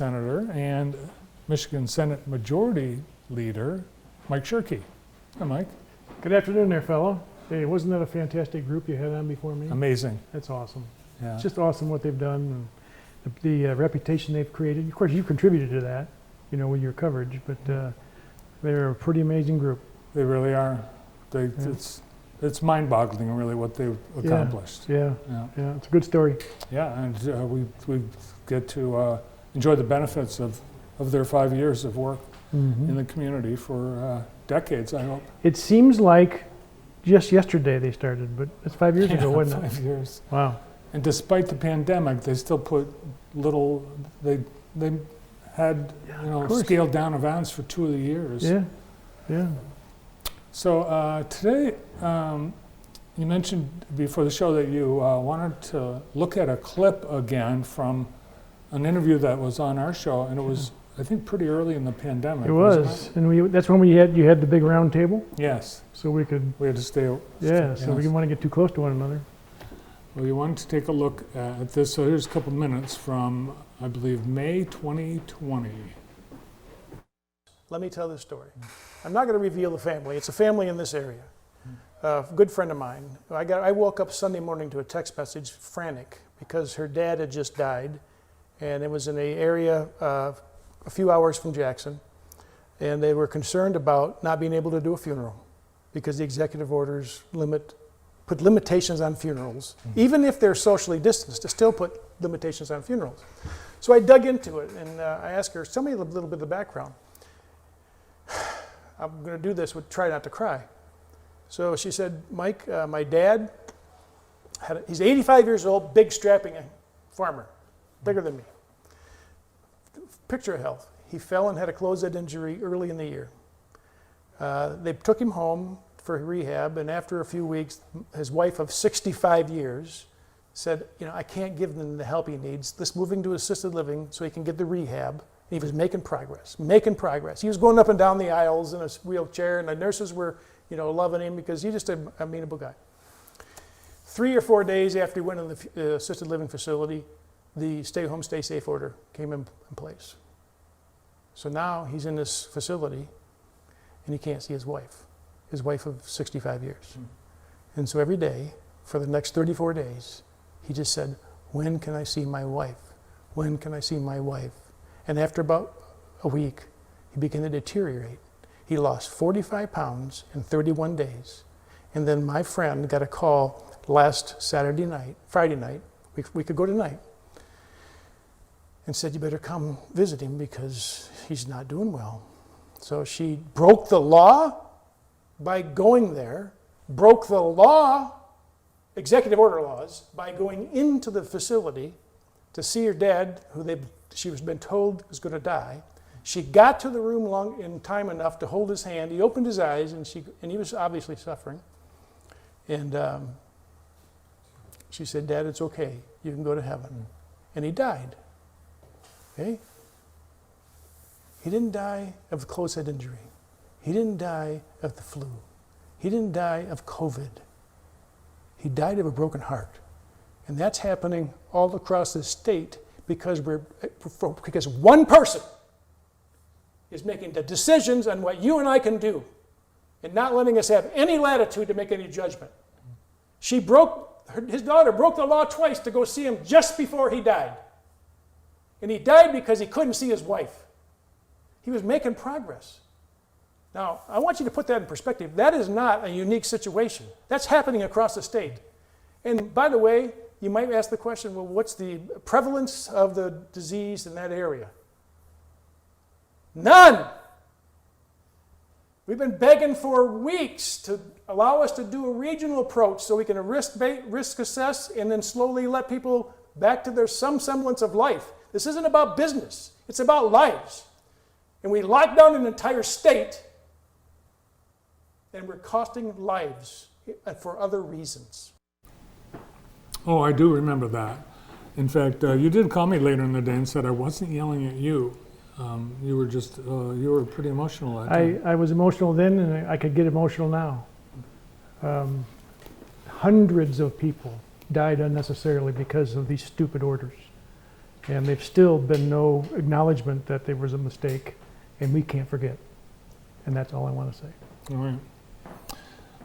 Senator and Michigan Senate Majority Leader, Mike Shirkey. Hi, Mike. Good afternoon there, fellow. Hey, wasn't that a fantastic group you had on before me? Amazing. That's awesome. Yeah. It's just awesome what they've done, and the reputation they've created. Of course, you contributed to that, you know, with your coverage, but they're a pretty amazing group. They really are. It's mind-boggling, really, what they've accomplished. Yeah, it's a good story. Yeah, and we get to enjoy the benefits of their 5 years of work in the community for decades, I hope. It seems like just yesterday they started, but it's 5 years ago, wasn't it? 5 years. Wow. And despite the pandemic, they still put they had, scaled down events for 2 of the years. Yeah. So today, you mentioned before the show that you wanted to look at a clip again from an interview that was on our show, and it was, I think, pretty early in the pandemic. It was, and that's when you had the big round table. Yes. So we had to stay. Yeah. So we didn't want to get too close to one another. Well, you wanted to take a look at this. So here's a couple minutes from, I believe, May 2020. Let me tell this story. I'm not going to reveal the family. It's a family in this area. A good friend of mine. I woke up Sunday morning to a text message, frantic, because her dad had just died, and it was in an area a few hours from Jackson, and they were concerned about not being able to do a funeral because the executive orders put limitations on funerals. Even if they're socially distanced, they still put limitations on funerals. So I dug into it, and I asked her, tell me a little bit of the background. I'm going to do this, try not to cry. So she said, Mike, my dad, he's 85 years old, big strapping farmer, bigger than me. Picture of health. He fell and had a closed-head injury early in the year. They took him home for rehab, and after a few weeks, his wife of 65 years said, I can't give him the help he needs. Let's move him to assisted living so he can get the rehab. He was making progress. He was going up and down the aisles in a wheelchair, and the nurses were, loving him because he's just an amenable guy. 3 or 4 days after he went in the assisted living facility, the stay home, stay safe order came in place. So now he's in this facility, and he can't see his wife of 65 years. And so every day, for the next 34 days, he just said, when can I see my wife? When can I see my wife? And after about a week, he began to deteriorate. He lost 45 pounds in 31 days. And then my friend got a call last Friday night, we could go tonight, and said, you better come visit him because he's not doing well. So she broke the law by going there, broke the law, executive order laws, by going into the facility to see her dad, she was been told was going to die. She got to the room in time enough to hold his hand. He opened his eyes, and he was obviously suffering. And she said, Dad, it's okay. You can go to heaven. And he died. Okay? He didn't die of a closed-head injury. He didn't die of the flu. He didn't die of COVID. He died of a broken heart. And that's happening all across the state because one person is making the decisions on what you and I can do and not letting us have any latitude to make any judgment. His daughter broke the law twice to go see him just before he died. And he died because he couldn't see his wife. He was making progress. Now, I want you to put that in perspective. That is not a unique situation. That's happening across the state. And by the way, you might ask the question, well, what's the prevalence of the disease in that area? None. We've been begging for weeks to allow us to do a regional approach so we can risk assess and then slowly let people back to some semblance of life. This isn't about business. It's about lives. And we locked down an entire state, and we're costing lives for other reasons. Oh, I do remember that. In fact, you did call me later in the day and said I wasn't yelling at you. You were pretty emotional that time. I was emotional then, and I could get emotional now. Hundreds of people died unnecessarily because of these stupid orders. And there's still been no acknowledgement that there was a mistake, and we can't forget. And that's all I want to say. All right.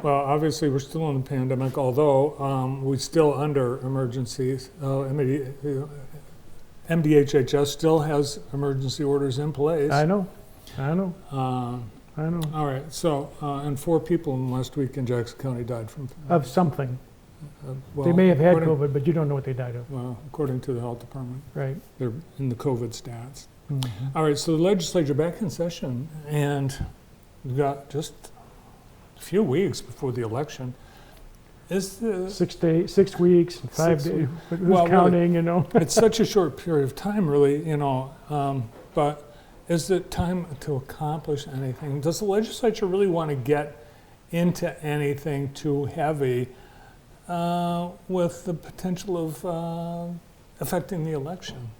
Well, obviously, we're still in the pandemic, although we're still under emergencies. MDHHS still has emergency orders in place. I know. All right, so, and 4 people in the last week in Jackson County died from... Of something. well, They may have had according- COVID, but you don't know what they died of. Well, according to the health department, Right. they're in the COVID stats. Mhm. All right, so the legislature back in session, and we've got just a few weeks before the election. Is the, 6 weeks, and 5 6 days. weeks. Who's Well, counting, you know? it's such a short period of time, really, but is it time to accomplish anything? Does the legislature really want to get into anything to have with the potential of affecting the election?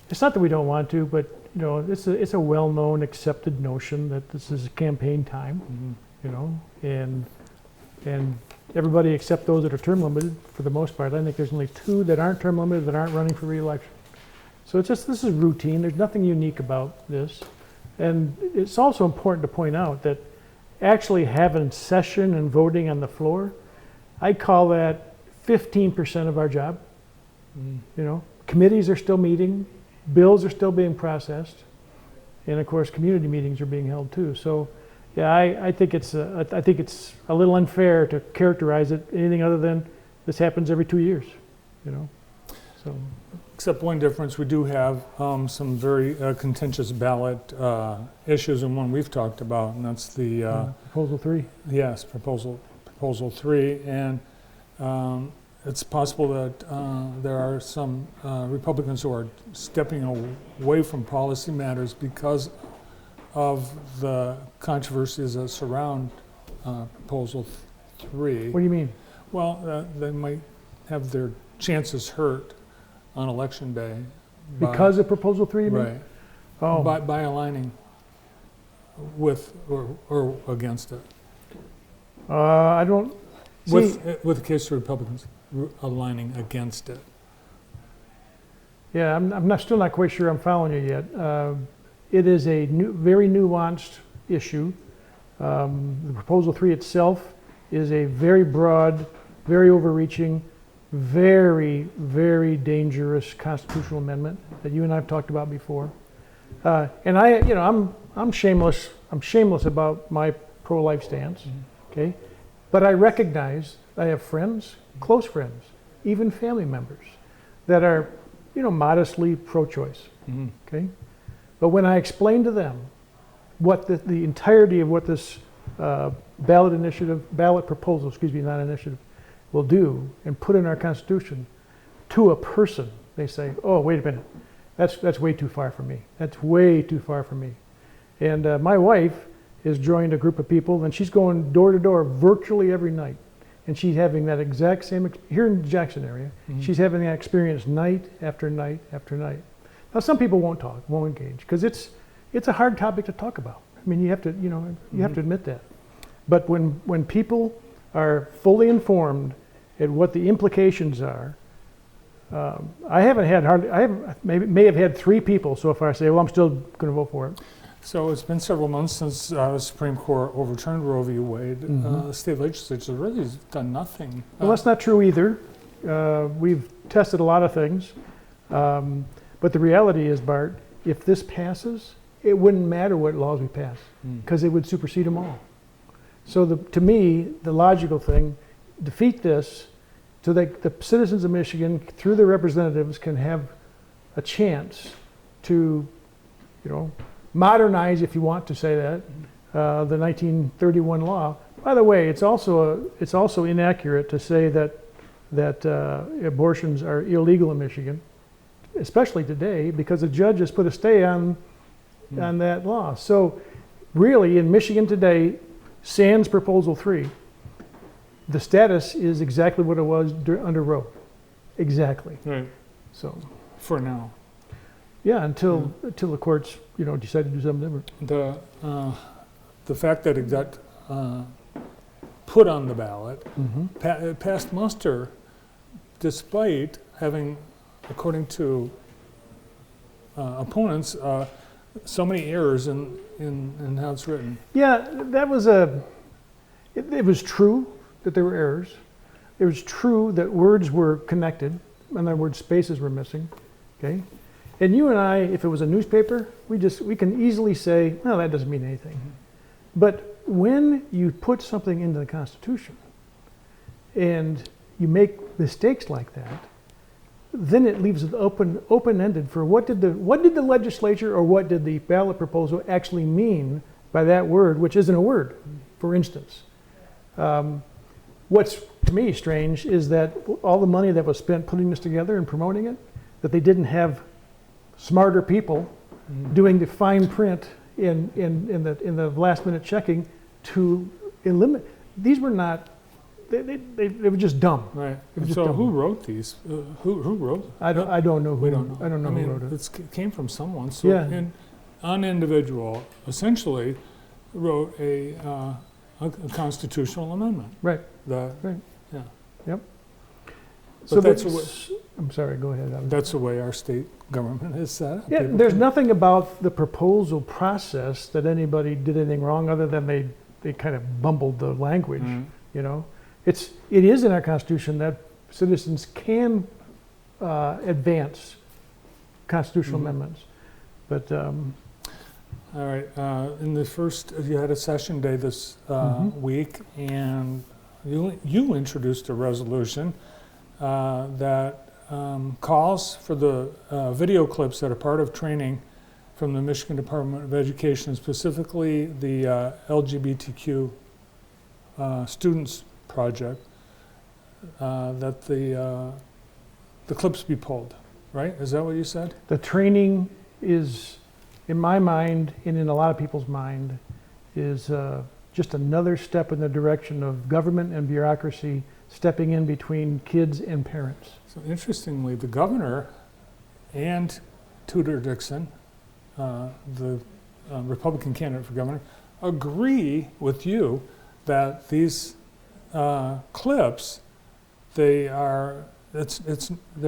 It's not that we don't want to, but it's a well-known, accepted notion that this is campaign time, and everybody except those that are term limited, for the most part. I think there's only 2 that aren't term limited that aren't running for re-election. So this is routine. There's nothing unique about this, and it's also important to point out that actually having session and voting on the floor, I call that 15% of our job. Committees are still meeting, bills are still being processed, and of course community meetings are being held too. So yeah, I think it's a little unfair to characterize it anything other than this happens every 2 years. So Except one difference, we do have some very contentious ballot issues, and one we've talked about, and that's the Proposal 3. yes, proposal 3, and it's possible that there are some Republicans who are stepping away from policy matters because of the controversies that surround Proposal 3. What do you mean? Well, they might have their chances hurt on Election Day. Because of Proposal 3, you mean? Right. Oh, By aligning with or against it. I don't see. With the case of Republicans aligning against it. Yeah, I'm still not quite sure I'm following you yet. It is a very nuanced issue. The Proposal 3 itself is a very broad, very overreaching, very, very dangerous constitutional amendment that you and I have talked about before. And I'm shameless. I'm shameless about my pro-life stance. Okay, but I recognize I have friends, close friends, even family members that are, modestly pro-choice. Mm-hmm. Okay, but when I explain to them what the entirety of what this ballot proposal, not initiative, will do and put in our Constitution to a person, they say, "Oh, wait a minute, that's way too far for me. That's way too far for me." And my wife has joined a group of people, and she's going door to door virtually every night, and she's having that exact same here in the Jackson area. Mm-hmm. She's having that experience night after night after night. Now, some people won't talk, won't engage, because it's a hard topic to talk about. I mean, you have to have to admit that. But when people are fully informed at what the implications are, I may have had 3 people so far say, "Well, I'm still going to vote for it." So it's been several months since the Supreme Court overturned Roe v. Wade. Mm-hmm. The state legislature really has done nothing. Well, that's not true either. We've tested a lot of things. But the reality is, Bart, if this passes, it wouldn't matter what laws we pass because it would supersede them all. So to me, the logical thing, defeat this so that the citizens of Michigan, through their representatives, can have a chance to, modernize, if you want to say that, the 1931 law. By the way, it's also inaccurate to say that abortions are illegal in Michigan, especially today, because the judge has put a stay on that law. So really, in Michigan today, sans Proposal 3, the status is exactly what it was under Roe. Exactly. Right. So For now. yeah, until the courts decide to do something different. The fact that it got put on the ballot, passed muster, despite having, according to opponents, so many errors in how it's written. Yeah, that was it was true that there were errors. It was true that words were connected. In other words, spaces were missing. Okay, and you and I, if it was a newspaper, we can easily say, no, that doesn't mean anything. But when you put something into the Constitution and you make mistakes like that, then it leaves it open-ended for what did the legislature or what did the ballot proposal actually mean by that word, which isn't a word, for instance. What's to me strange is that all the money that was spent putting this together and promoting it, that they didn't have smarter people doing the fine print in the last minute checking to eliminate. These were not. They were just dumb. Right. Just So dumb. who wrote these? Who wrote them? I don't know. We don't know. I don't know I mean, who wrote it. it came from someone. So Yeah. an individual essentially wrote a constitutional amendment. Right. That, Right. Yeah. Yep. But So that's I'm sorry. Go ahead. That's the way our state government is set up. Yeah. People There's can- nothing about the proposal process that anybody did anything wrong, other than they kind of bumbled the language. Mhm. You know, it is in our Constitution that citizens can advance constitutional Mhm. amendments, but All right. In the first, you had a session day this week, and you introduced a resolution that calls for the video clips that are part of training from the Michigan Department of Education, specifically the LGBTQ students project, that the clips be pulled. Right? Is that what you said? the training is, in my mind and in a lot of people's mind, is just another step in the direction of government and bureaucracy stepping in between kids and parents. So interestingly, the governor and Tudor Dixon, the Republican candidate for governor, agree with you that these clips, they're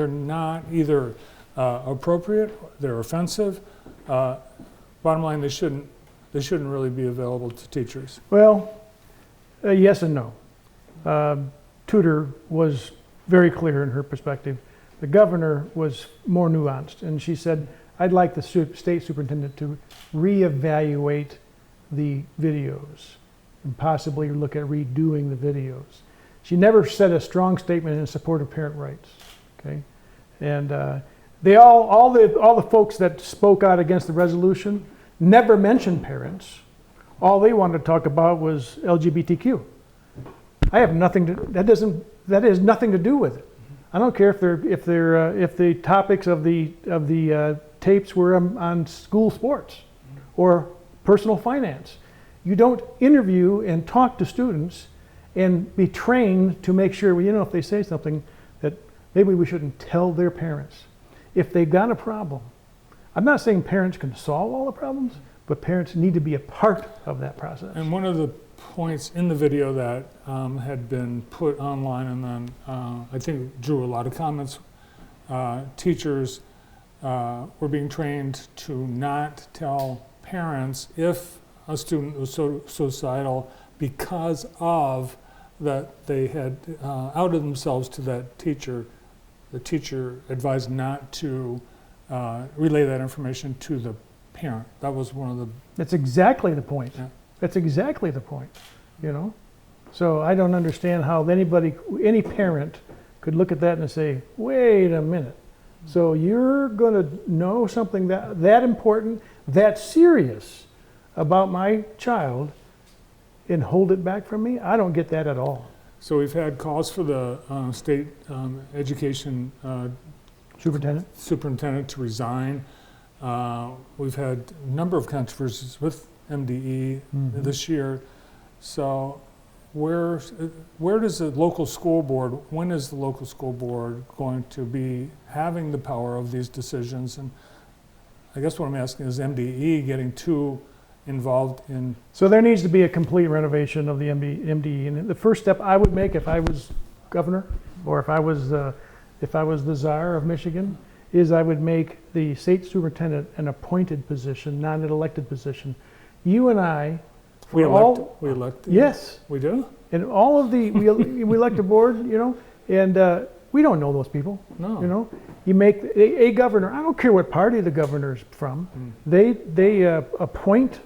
not either appropriate, they're offensive. Bottom line, they shouldn't really be available to teachers. Well, yes and no. Tudor was very clear in her perspective. The governor was more nuanced, and she said, I'd like the state superintendent to reevaluate the videos and possibly look at redoing the videos. She never said a strong statement in support of parent rights. Okay, and all the folks that spoke out against the resolution never mentioned parents. All they wanted to talk about was LGBTQ. I have nothing to. That has nothing to do with it. I don't care if the topics of the tapes were on school sports or personal finance. You don't interview and talk to students and be trained to make sure, if they say something, that maybe we shouldn't tell their parents. If they've got a problem, I'm not saying parents can solve all the problems, but parents need to be a part of that process. And one of the points in the video that had been put online and then I think drew a lot of comments, teachers were being trained to not tell parents if a student was suicidal because of that they had outed themselves to that teacher. The teacher advised not to relay that information to the parent. That was one of the... That's exactly the point. Yeah. That's exactly the point, So I don't understand how any parent could look at that and say, wait a minute. So you're going to know something that important, that serious about my child and hold it back from me? I don't get that at all. So we've had calls for the state education superintendent to resign. We've had a number of controversies with MDE this year. So where does the local school board, when is the local school board going to be having the power of these decisions? And I guess what I'm asking is MDE getting too involved in... So there needs to be a complete renovation of the MDE. And the first step I would make if I was governor or if I was if I was the czar of Michigan, is I would make the state superintendent an appointed position, not an elected position. You and I, We for elect. yes, We do? and all of the, we elect a board, and we don't know those people, No. You make a governor, I don't care what party the governor's from, they appoint,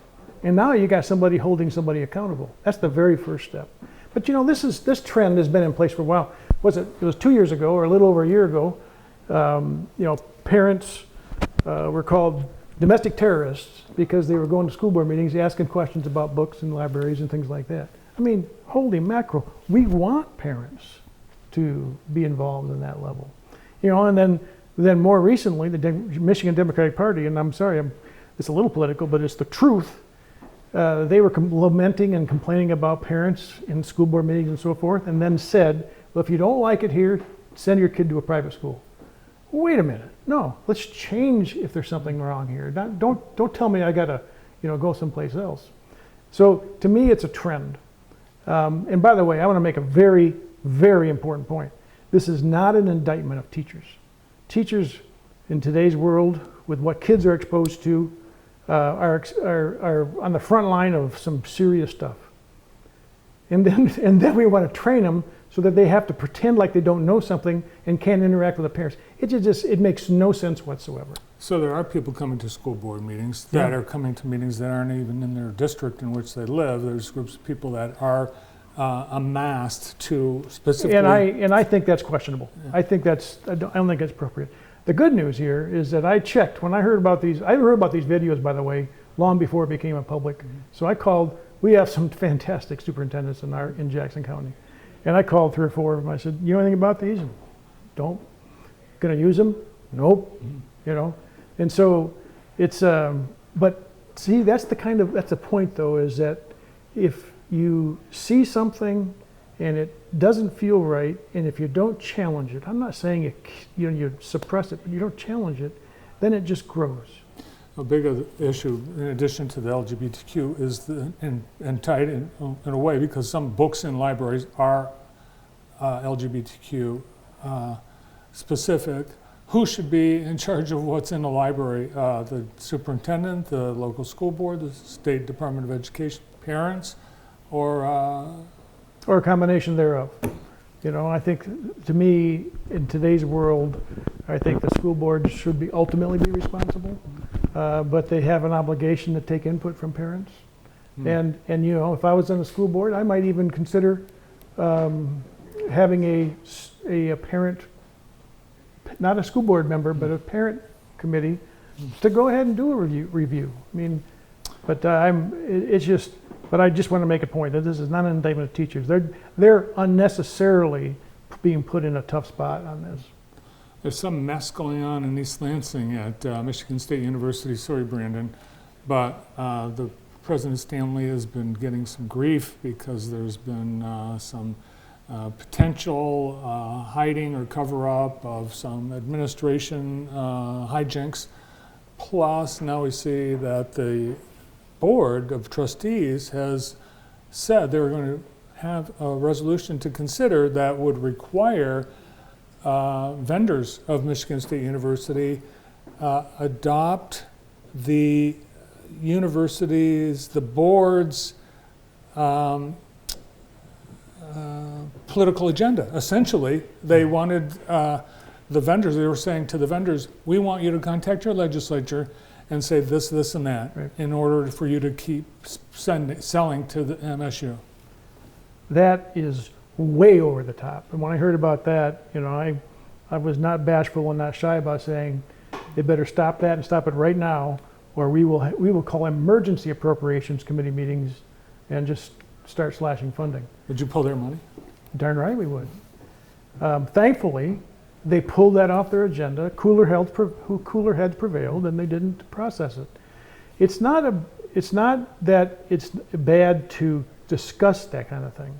and now you got somebody holding somebody accountable. That's the very first step. But this trend has been in place for a while. It was 2 years ago, or a little over a year ago, parents were called domestic terrorists because they were going to school board meetings asking questions about books and libraries and things like that. I mean, holy mackerel, we want parents to be involved in that level. And then more recently, the Michigan Democratic Party, and I'm sorry, it's a little political, but it's the truth, they were lamenting and complaining about parents in school board meetings and so forth, and then said, well, if you don't like it here, send your kid to a private school. Wait a minute. No, let's change if there's something wrong here. Don't tell me I got to go someplace else. So to me, it's a trend. And by the way, I want to make a very, very important point. This is not an indictment of teachers. Teachers in today's world, with what kids are exposed to, are on the front line of some serious stuff. And then we want to train them so that they have to pretend like they don't know something and can't interact with the parents. It makes no sense whatsoever. So there are people coming to school board meetings that are coming to meetings that aren't even in their district in which they live. There's groups of people that are amassed to specifically. And I think that's questionable. Yeah. I don't think that's appropriate. The good news here is that I checked when I heard about these. I heard about these videos, by the way, long before it became a public. Mm-hmm. So I called. We have some fantastic superintendents in Jackson County, and I called 3 or 4 of them. I said, "You know anything about these?" And, don't. Gonna use them? Nope. Mm-hmm. And so it's. But see, that's the point though, is that if you see something and it doesn't feel right, and if you don't challenge it, I'm not saying you suppress it, but you don't challenge it, then it just grows. A bigger issue, in addition to the LGBTQ, is and tied in a way, because some books in libraries are LGBTQ specific. Who should be in charge of what's in the library? The superintendent, the local school board, the State Department of Education, parents, or a combination thereof. I think, to me, in today's world, I think the school board should ultimately be responsible, but they have an obligation to take input from parents. And if I was on the school board, I might even consider having a parent, not a school board member, but a parent committee to go ahead and do a review. I mean, but But I just want to make a point that this is not an indictment of teachers. They're unnecessarily being put in a tough spot on this. There's some mess going on in East Lansing at Michigan State University. Sorry, Brandon, but the President Stanley has been getting some grief because there's been some potential hiding or cover-up of some administration hijinks. Plus, now we see that the Board of Trustees has said they were going to have a resolution to consider that would require vendors of Michigan State University adopt the university's, the board's political agenda. Essentially, they wanted the vendors, they were saying to the vendors, we want you to contact your legislature and say this, this, and that, right, in order for you to keep selling to the MSU. That is way over the top. And when I heard about that, I was not bashful and not shy about saying they better stop that and stop it right now, or we will call emergency appropriations committee meetings and just start slashing funding. Would you pull their money? Darn right we would. Thankfully, they pulled that off their agenda. Cooler heads prevailed, and they didn't process it. It's not that it's bad to discuss that kind of thing,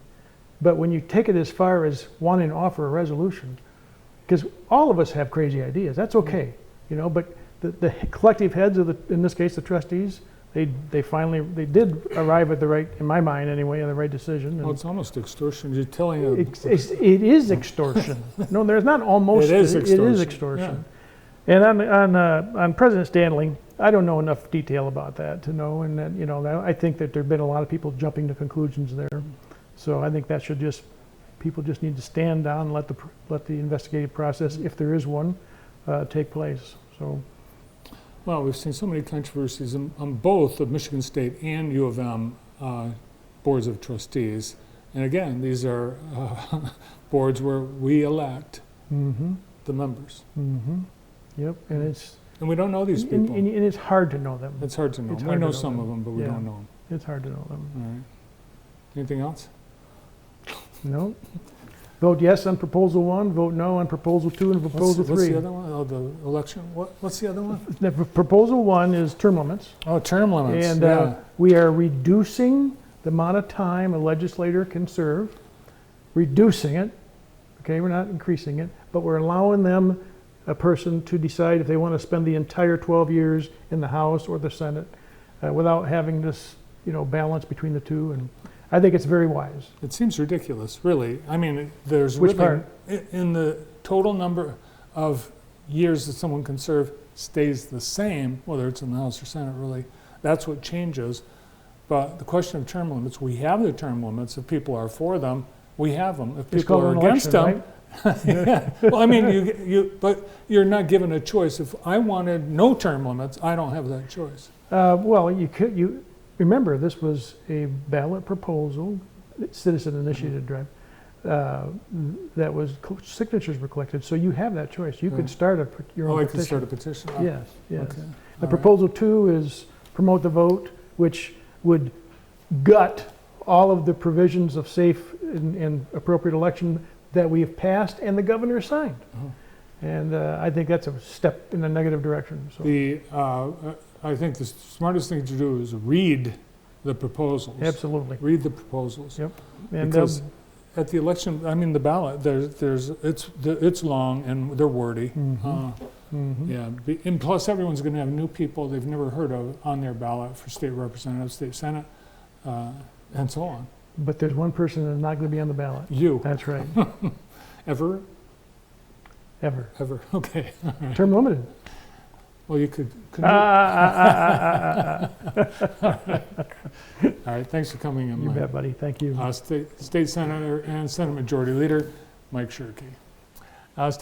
but when you take it as far as wanting to offer a resolution, because all of us have crazy ideas, that's okay, but the collective heads of in this case, the trustees, they did arrive at the right, in my mind anyway, at the right decision. Well, And it's almost extortion. You're telling a, it is extortion. No, there's not almost. It is It is extortion. extortion. And on President Stanley, I don't know enough detail about that to know, and that, you know, I think that there've been a lot of people jumping to conclusions there. So I think that should people just need to stand down and let the investigative process, if there is one, take place. So. well, we've seen so many controversies on both the Michigan State and U of M boards of trustees. And again, these are boards where we elect Mm-hmm. the members. Mm-hmm. Yep. And And we don't know these people. and it's hard to know them. It's hard to know. It's We hard to know know some them. of them, but we Yeah. don't know them. It's hard to know them. All right. Anything else? No. Vote yes on proposal 1, vote no on proposal 2 and proposal 3. What's the other one? Oh, the election. What's the other one? Proposal 1 is term limits. Oh, term limits. And yeah. we are reducing the amount of time a legislator can serve, reducing it. Okay, we're not increasing it, but we're allowing them, a person, to decide if they want to spend the entire 12 years in the House or the Senate without having this, you know, balance between the two. And I think it's very wise. It seems ridiculous, really. I mean, there's Which really, part? in the total number of years that someone can serve stays the same, whether it's in the House or Senate, really. That's what changes. But the question of term limits, we have the term limits. If people are for them, we have them. If It's people called are an against election, them, yeah. Well, I mean, but you're not given a choice. If I wanted no term limits, I don't have that choice. Well, you remember, this was a ballot proposal, citizen-initiated drive, that was, signatures were collected, so you have that choice. You could Right. start your Oh, own I petition. can start a petition. Oh, Yes, yes. okay. The All proposal 2 is promote the vote, which would gut all of the provisions of safe and appropriate election that we have passed and the governor signed. Uh-huh. And I think that's a step in the negative direction. So. I think the smartest thing to do is read the proposals. Absolutely. Read the proposals. Yep. And Because at the election, I mean, the ballot, it's long and they're wordy. Yeah, and plus everyone's going to have new people they've never heard of on their ballot for state representative, state senate, and so on. But there's one person that's not going to be on the ballot. You. That's right. Ever? Ever. Ever. Okay. Term limited. Well, you could. Ah, ah, ah, ah, ah, ah. All right. Thanks for coming in. You Mike. bet, buddy. Thank you. State Senator and Senate Majority Leader Mike Shirkey. State